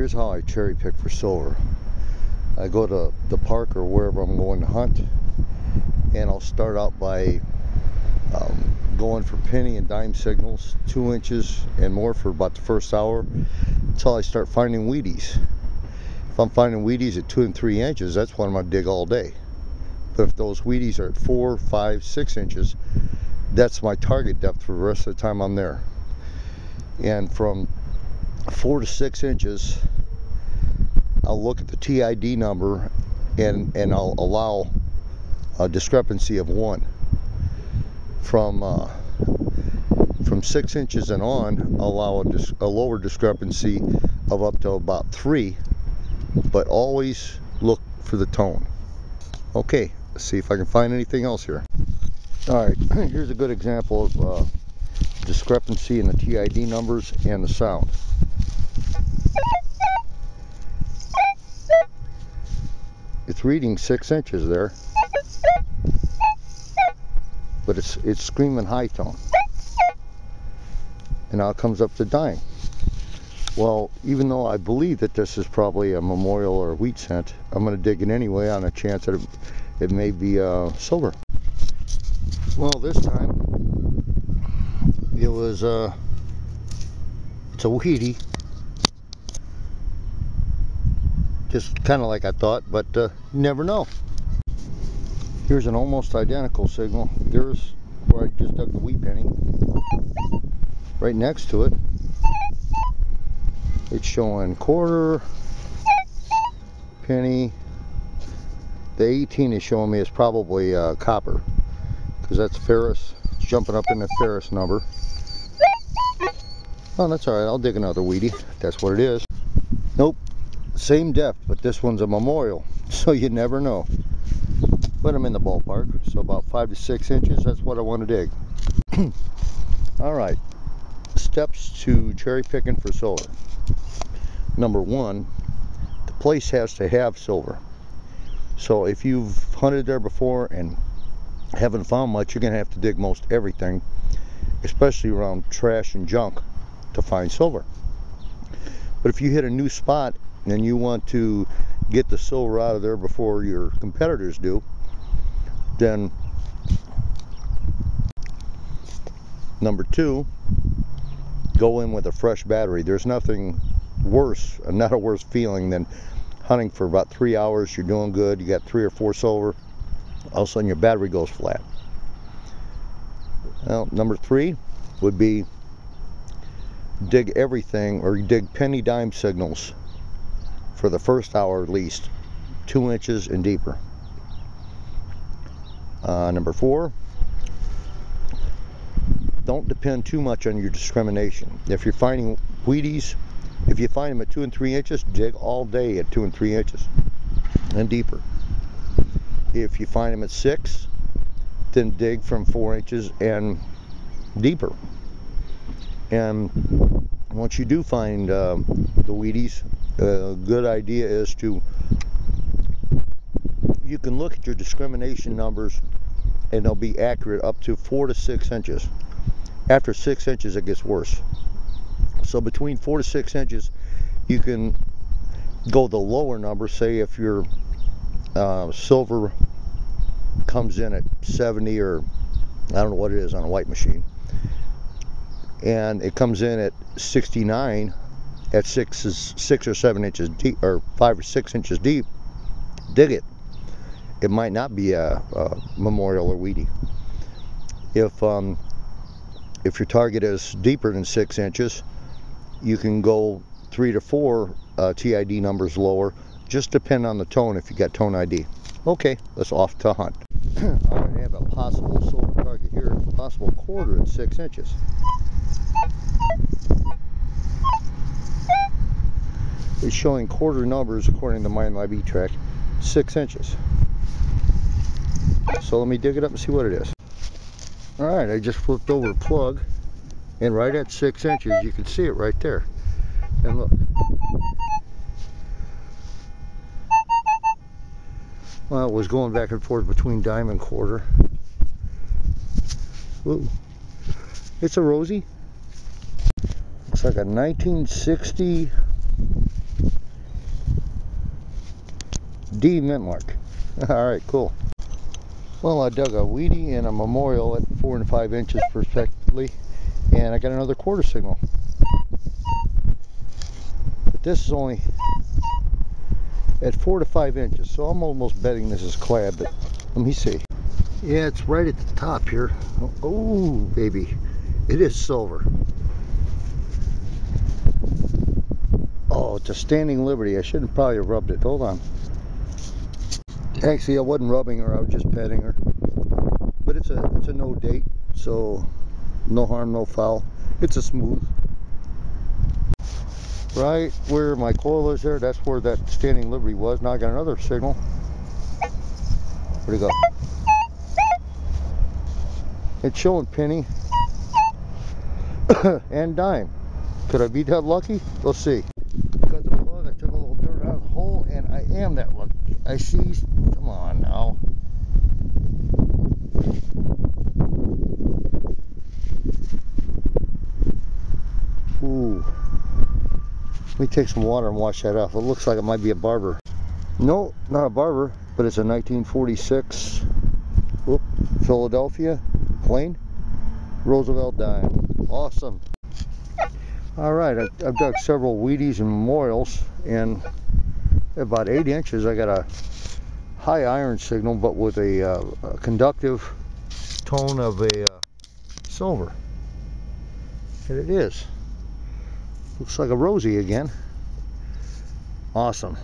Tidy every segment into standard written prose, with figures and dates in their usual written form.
here's how I cherry pick for silver. I go to the park or wherever I'm going to hunt, and I'll start out by going for penny and dime signals, 2 inches and more for about the first hour, until I start finding Wheaties. If I'm finding Wheaties at 2 and 3 inches, that's what I'm going to dig all day. But if those Wheaties are at 4, 5, 6 inches, that's my target depth for the rest of the time I'm there. And from 4 to 6 inches, I'll look at the TID number and I'll allow a discrepancy of 1. From 6 inches and on, I'll allow a lower discrepancy of up to about 3, but always look for the tone. Okay, let's see if I can find anything else here. Alright, here's a good example of discrepancy in the TID numbers and the sound. It's reading 6 inches there, but it's screaming high tone. And now it comes up to dime. Well, even though I believe that this is probably a memorial or a wheat cent, I'm going to dig it anyway on a chance that it may be silver. Well, this time it was it's a Wheatie, just kind of like I thought, but you never know. Here's an almost identical signal. There's where I just dug the wheat penny. Right next to it, it's showing quarter, penny. The 18 is showing me is probably copper, because that's ferrous. It's jumping up in the ferrous number. Oh, that's alright. I'll dig another Wheatie. That's what it is. Nope. Same depth, but this one's a memorial, so you never know. But I'm in the ballpark, so about 5 to 6 inches, that's what I want to dig. Alright. Steps to cherry picking for silver. Number 1, the place has to have silver. So if you've hunted there before and haven't found much, you're going to have to dig most everything, especially around trash and junk, to find silver. But if you hit a new spot and you want to get the silver out of there before your competitors do, then number 2, go in with a fresh battery. There's nothing worse, not a worse feeling than hunting for about 3 hours. You're doing good, you got 3 or 4 silver, all of a sudden your battery goes flat. Well, number 3 would be dig everything, or dig penny dime signals for the first hour at least, 2 inches and deeper. Number 4, don't depend too much on your discrimination. If you're finding Wheaties, if you find them at 2 and 3 inches, dig all day at 2 and 3 inches and deeper. If you find them at 6, then dig from 4 inches and deeper. And once you do find the Wheaties, a good idea is to, you can look at your discrimination numbers and they'll be accurate up to 4 to 6 inches. After 6 inches it gets worse. So between 4 to 6 inches you can go the lower number. Say if your silver comes in at 70, or I don't know what it is on a white machine, and it comes in at 69 at 6 or 7 inches deep, or 5 or 6 inches deep, dig it. It might not be a memorial or Wheatie. If your target is deeper than 6 inches, you can go 3 to 4 TID numbers lower. Just depend on the tone if you got tone ID. Okay, let's off to hunt. Alright, I have a possible silver target here, possible quarter at 6 inches. It's showing quarter numbers according to my MIB track, 6 inches. So let me dig it up and see what it is. Alright, I just flipped over a plug, and right at 6 inches, you can see it right there. And look. Well, it was going back and forth between dime and quarter. Ooh. It's a Rosie. Looks like a 1960 D mint mark. Alright, cool. Well, I dug a Wheatie and a Memorial at 4 and 5 inches respectively, and I got another quarter signal. But this is only at 4 to 5 inches, so I'm almost betting this is clad, but let me see. Yeah, it's right at the top here. Oh, baby. It is silver. Oh, it's a standing Liberty. I shouldn't probably have rubbed it. Hold on. Actually, I wasn't rubbing her. I was just petting her. But it's a no date, so no harm, no foul. It's a smooth. Right where my coil is there, that's where that standing Liberty was. Now I got another signal. Where'd it go? It's showing penny and dime. Could I be that lucky? Let's see. Got the plug, I took a little dirt out of the hole, and I am that lucky. I see, come on now. Ooh. Let me take some water and wash that off. It looks like it might be a barber. No, not a barber, but it's a 1946 Philadelphia plain Roosevelt dime. Awesome. Alright, I've dug several Wheaties and Memorials, and at about 8 inches I got a high iron signal, but with a conductive tone of a silver. And it is. Looks like a rosy again. Awesome.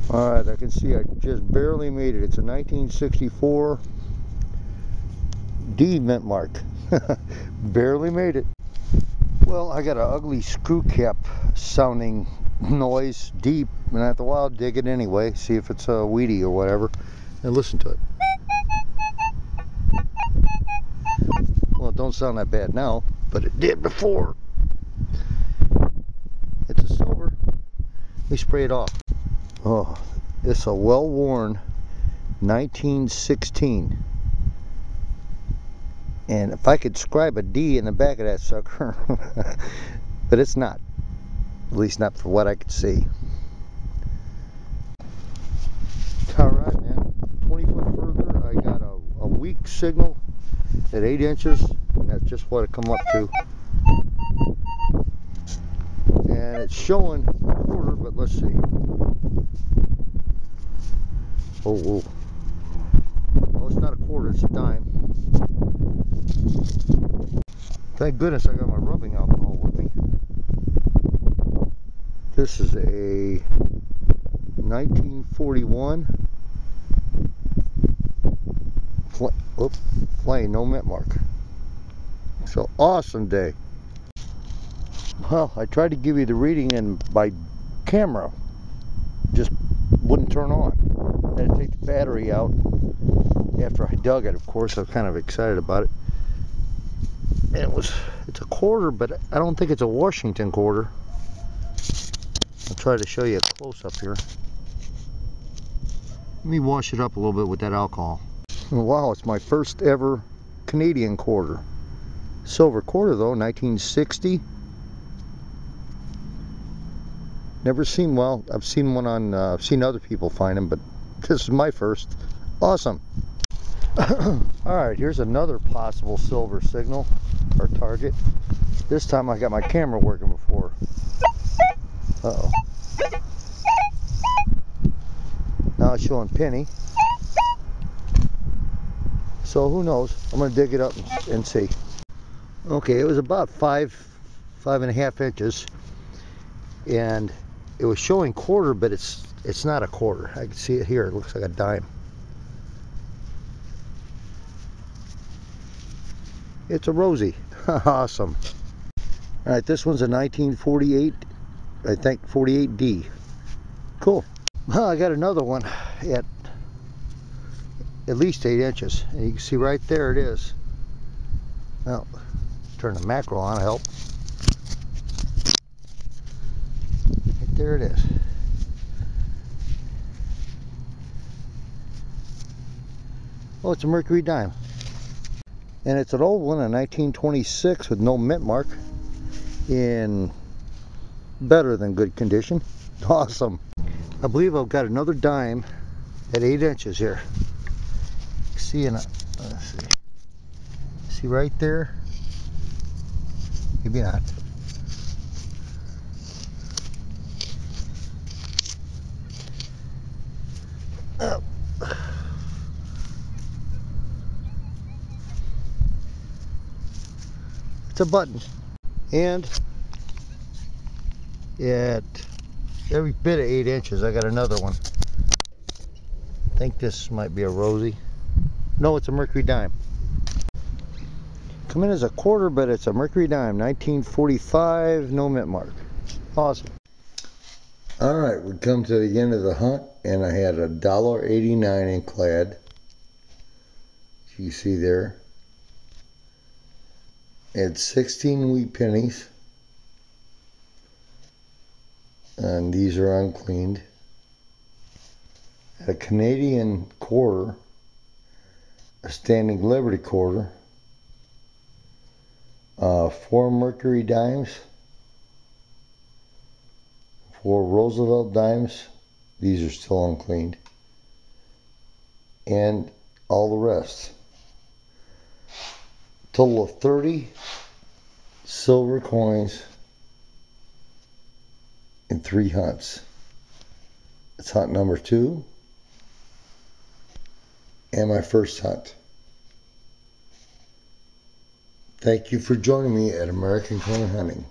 Alright, I can see I just barely made it. It's a 1964 D mint mark. Barely made it. Well, I got an ugly screw cap sounding noise deep, and after a while I'll dig it anyway, see if it's a Wheatie or whatever, and listen to it. Well, it don't sound that bad now, but it did before. It's a silver. Let me spray it off. Oh, it's a well-worn 1916. And if I could scribe a D in the back of that sucker, but it's not. At least not for what I could see. Alright, man. 20 foot further, I got a weak signal at 8 inches, and that's just what it come up to. And it's showing a quarter, but let's see. Oh, whoa. Well, it's not a quarter, it's a dime. Thank goodness I got my rubbing alcohol with me. This is a 1941 plain, no mint mark. So awesome day. Well, I tried to give you the reading, and my camera just wouldn't turn on. I had to take the battery out after I dug it. Of course, I was kind of excited about it. And it's a quarter, but I don't think it's a Washington quarter. I'll try to show you a close-up here. Let me wash it up a little bit with that alcohol. Wow, it's my first ever Canadian quarter. Silver quarter though, 1960. Never seen, well, I've seen one on, I've seen other people find them, but this is my first. Awesome. Alright, here's another possible silver signal, or target. This time I got my camera working before. Uh-oh. Now it's showing penny. So who knows? I'm going to dig it up and see. Okay, it was about 5.5 inches. And it was showing quarter, but it's not a quarter. I can see it here. It looks like a dime. It's a rosy. Awesome. Alright, this one's a 1948, I think 48D. Cool. Well, I got another one at least 8 inches. And you can see right there it is. Well, turn the macro on to help. Right there it is. Oh, it's a mercury dime. And it's an old one, a 1926 with no mint mark, in better than good condition. Awesome. I believe I've got another dime at 8 inches here. See, let's see. See right there? Maybe not. Oh. It's a button. And at every bit of 8 inches, I got another one. I think this might be a Rosie. No, it's a Mercury dime. Come in as a quarter, but it's a Mercury dime, 1945, no mint mark. Awesome. All right, we come to the end of the hunt, and I had $1.89 in clad. You see there. Had 16 wheat pennies, and these are uncleaned. A Canadian quarter, a standing Liberty quarter, 4 Mercury dimes, 4 Roosevelt dimes. These are still uncleaned, and all the rest. Total of 30 silver coins in 3 hunts. It's hunt number 2 and my first hunt. Thank you for joining me at American Coin Hunting.